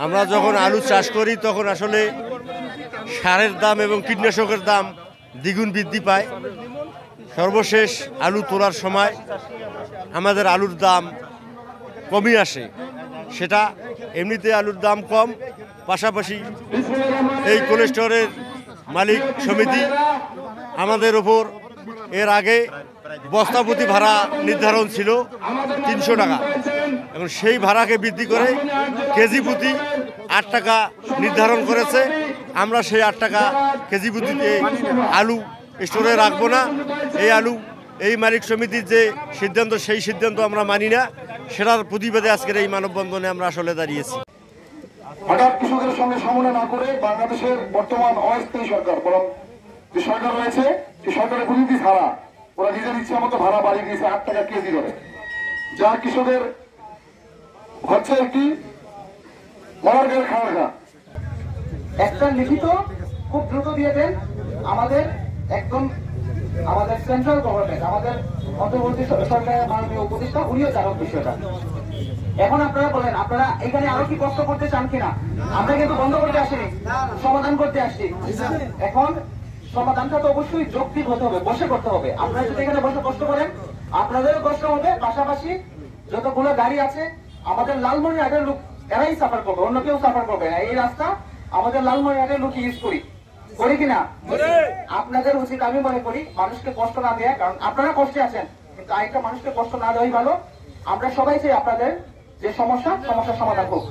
আমরা যখন আলু চাষ করি তখন আসলে সারের দাম এবং কীটনাশকের দাম দ্বিগুণ বৃদ্ধি পায়। সর্বশেষ আলু তোলার সময় আমাদের আলুর দাম কমই আসে। সেটা এমনিতে আলুর দাম কম, পাশাপাশি এই কোল্ড স্টোরের মালিক সমিতি আমাদের ওপর এর আগে বস্তাপ্রতি ভাড়া নির্ধারণ ছিল 300 টাকা, এখন সেই ভাড়াকে বৃদ্ধি করে কেজি প্রতি 8 টাকা নির্ধারণ করেছে। আমরা সেই 8 টাকা কেজি প্রতিতে আলু স্টোরে রাখবো না। এই আলু এই মালিক সমিতির যে সিদ্ধান্ত, সেই সিদ্ধান্ত আমরা মানি না। সেটার প্রতিবাদে আজকের এই মানববন্ধনে আমরা আসলে দাঁড়িয়েছি। হঠাৎ কৃষকদের সঙ্গে সমন্বয় না করে বাংলাদেশের বর্তমান অস্থায়ী সরকার, বরং যে সরকার রয়েছে সেই সরকারের প্রতিনিধি ছাড়া ওরা নিজের ইচ্ছা মতো ভাড়া বাড়িয়ে দিয়েছে 8 টাকা কেজি ধরে, যা কৃষকের হচ্ছে একটি মরার গায়ে খাওয়ার ঘা। একটা লিখিত খুব দ্রুত দিয়ে দেন আমাদের একদম আমাদের সেন্ট্রাল গভর্নমেন্ট, আমাদের অন্তর্বর্তী সরকারের মাননীয় উপদেষ্টা, উনিও জানান বিষয়টা। এখন আপনারা বলেন, আপনারা এখানে আরো কি কষ্ট করতে চান কিনা? আমরা কিন্তু বন্ধ করতে আসিনি, সমাধান করতে আসছি। এখন সমাধানটা তো অবশ্যই যৌক্তিক হতে হবে, বসে করতে হবে। আপনারা যদি এখানে বসে কষ্ট করেন আপনাদেরও কষ্ট হবে, পাশাপাশি যতগুলো গাড়ি আছে আমাদের লালমনিরহাটের লোক এরাই সাফার করবে, অন্য কেউ সাফার করবে না। এই রাস্তা আমাদের লালমনিরহাটের লোক ইউজ করি কিনা? আপনাদের উচিত আমি মনে করি মানুষকে কষ্ট না দেয়া, কারণ আপনারা কষ্টে আছেন, কিন্তু আরেকটা মানুষকে কষ্ট না দেওয়াই ভালো। আমরা সবাই চাই আপনাদের যে সমস্যার সমাধান হোক।